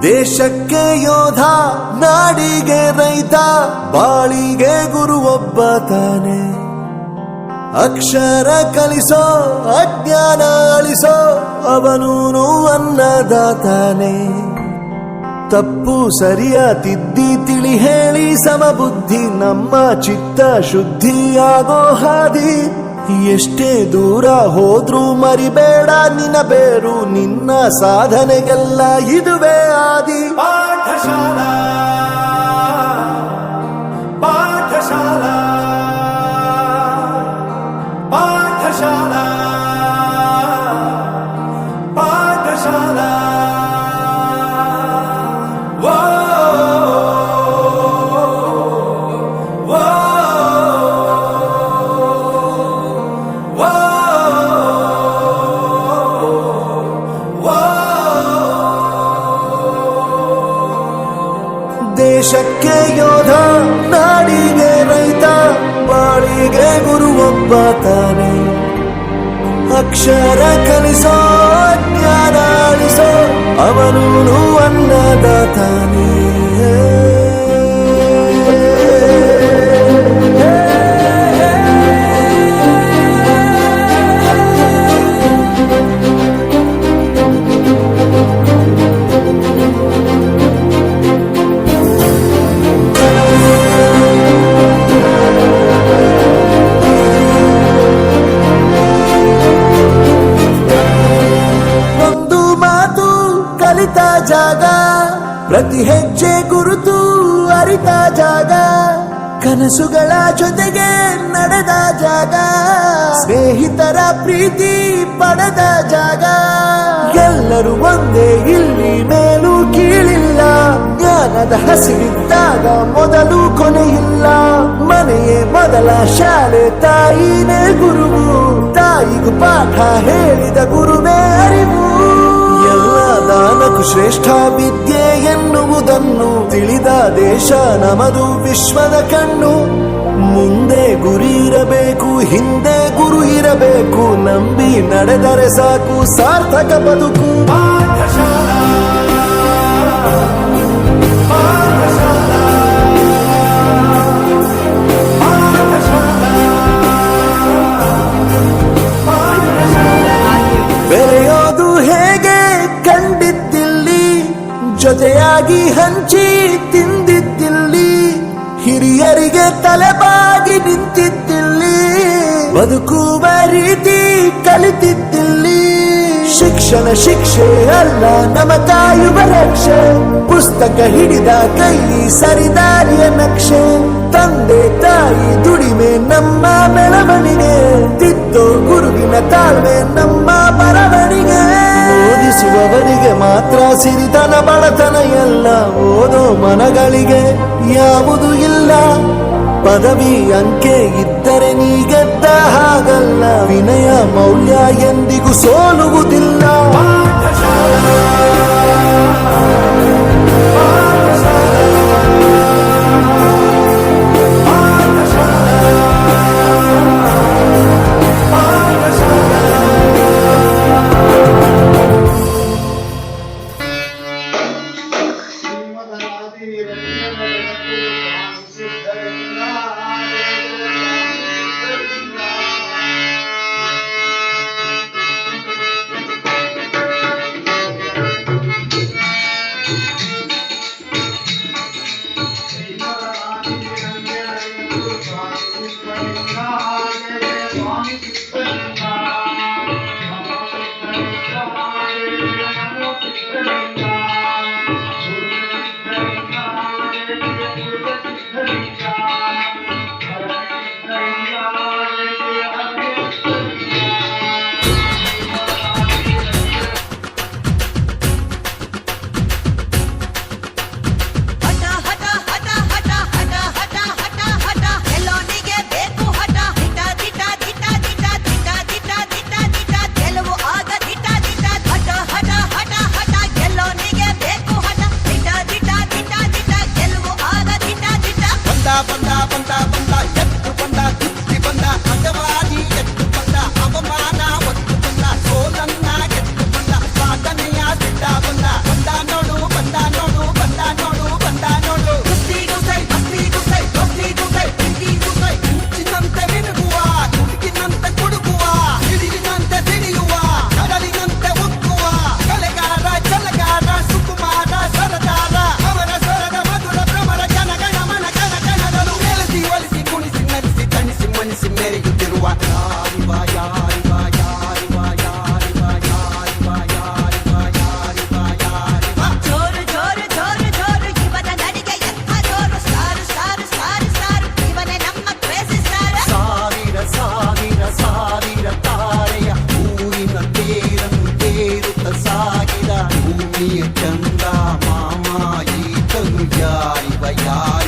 ದೇಶಕ್ಕೆ ಯೋಧ, ನಾಡಿಗೆ ರೈತ, ಬಾಳಿಗೆ ಗುರು ಒಬ್ಬ ತಾನೆ. ಅಕ್ಷರ ಕಲಿಸೋ, ಅಜ್ಞಾನ ಅಳಿಸೋ, ಅವನೂನು ಅನ್ನದಾತಾನೆ. ತಪ್ಪು ಸರಿಯ ತಿದ್ದಿ ತಿಳಿ ಹೇಳಿ ಸಮಬುದ್ಧಿ ನಮ್ಮ ಚಿತ್ತ ಶುದ್ಧಿಯಾಗೋ ಹಾದಿ. ಎಷ್ಟೇ ದೂರ ಹೋದ್ರೂ ಮರಿಬೇಡ ನಿನ್ನ ಬೇರು, ನಿನ್ನ ಸಾಧನೆಗೆಲ್ಲ ಇದುವೇ ಆದಿ. ಪಾಠಶಾಲಾ ಪಾಠಶಾಲಾ ಪಾಠಶಾಲಾ ಪಾಠಶಾಲಾ. ದೇಶಕ್ಕೆ ಯೋಧ, ನಾಡಿಗೆ ರೈತ, ಬಾಳಿಗೆ ಗುರು ಒಬ್ಬ ತಾನೆ. ಅಕ್ಷರ ಕಲಿಸೋ, ಜ್ಞಾನ ಅಳಿಸೋ, ಅವನೂನು ಅನ್ನದಾತಾನೆ. ಜಾಗ, ಪ್ರತಿ ಹೆಜ್ಜೆ ಗುರುತು ಅರಿತ ಜಾಗ, ಕನಸುಗಳ ಜೊತೆಗೆ ನಡೆದ ಜಾಗ, ಸ್ನೇಹಿತರ ಪ್ರೀತಿ ಪಡೆದ ಜಾಗ. ಎಲ್ಲರೂ ಒಂದೇ, ಇಲ್ಲಿ ಮೇಲೂ ಕೀಳಿಲ್ಲ, ಜ್ಞಾನದ ಹಸಿವಿದ್ದಾಗ ಮೊದಲು ಕೊನೆಯಿಲ್ಲ. ಮನೆಯೇ ಮೊದಲ ಶಾಲೆ, ತಾಯಿನೇ ಗುರುವು, ತಾಯಿಗೂ ಪಾಠ ಹೇಳಿದ ಗುರುವೇ ಅರಿವು. ಎಲ್ಲ ದಾನಕ್ಕೂ ಶ್ರೇಷ್ಠ ವಿದ್ಯೆ ಎನ್ನುವುದನ್ನು ತಿಳಿದ ದೇಶ ನಮದು ವಿಶ್ವದ ಕಣ್ಣು. ಮುಂದೆ ಗುರಿ ಇರಬೇಕು, ಹಿಂದೆ ಗುರು ಇರಬೇಕು, ನಂಬಿ ನಡೆದರೆ ಸಾಕು ಸಾರ್ಥಕ ಬದುಕು. ಪಾಠಶಾಲಾ ಪಾಠಶಾಲಾ ಬೆರೆಯೋದು ಹೇಗೆ ಕಂಡಿದ್ದಿಲ್ಲಿ, ಜೊತೆಯಾಗಿ ಹಂಚಿ ತಿಂದಿದ್ದಿಲ್ಲಿ, ಹಿರಿಯರಿಗೆ ತಲೆಬಾಗಿ ನಿಂತಿದ್ದಿಲ್ಲಿ, ಬದುಕುವ ರೀತಿ ಕಲಿತಿದ್ದಿಲ್ಲಿ. ಶಿಕ್ಷಣ ಶಿಕ್ಷೆ ಅಲ್ಲ, ನಮ ಕಾಯುವ ರಕ್ಷೆ, ಪುಸ್ತಕ ಹಿಡಿದ ಕೈ ಸರಿದಾರಿಯ ನಕ್ಷೆ. ತಂದೆ ತಾಯಿ ದುಡಿಮೆ ನಮ್ಮ ಬೆಳವಣಿಗೆ, ತಿದ್ದೋ ಗುರುವಿನ ತಾಳ್ಮೆ ನಮ್ಮ ಬರವಣಿಗೆ. ಓದಿಸುವವರಿಗೆ ಮಾತ್ರ ಸಿರಿತನ ಬಡತನ ಎಲ್ಲ, ಓದೋ ಮನಗಳಿಗೆ ಯಾವುದು ಇಲ್ಲ. ಪದವಿ ಅಂಕೆ ಇದ್ದರೆ ನೀ ಗೆದ್ದ ಹಾಗಲ್ಲ, ವಿನಯ ಮೌಲ್ಯ ಎಂದಿಗೂ ಸೋಲುವುದಿಲ್ಲ. ಚಂದ ಮಾಮ ಈತನು ಯಾರಿವ ಯಾರ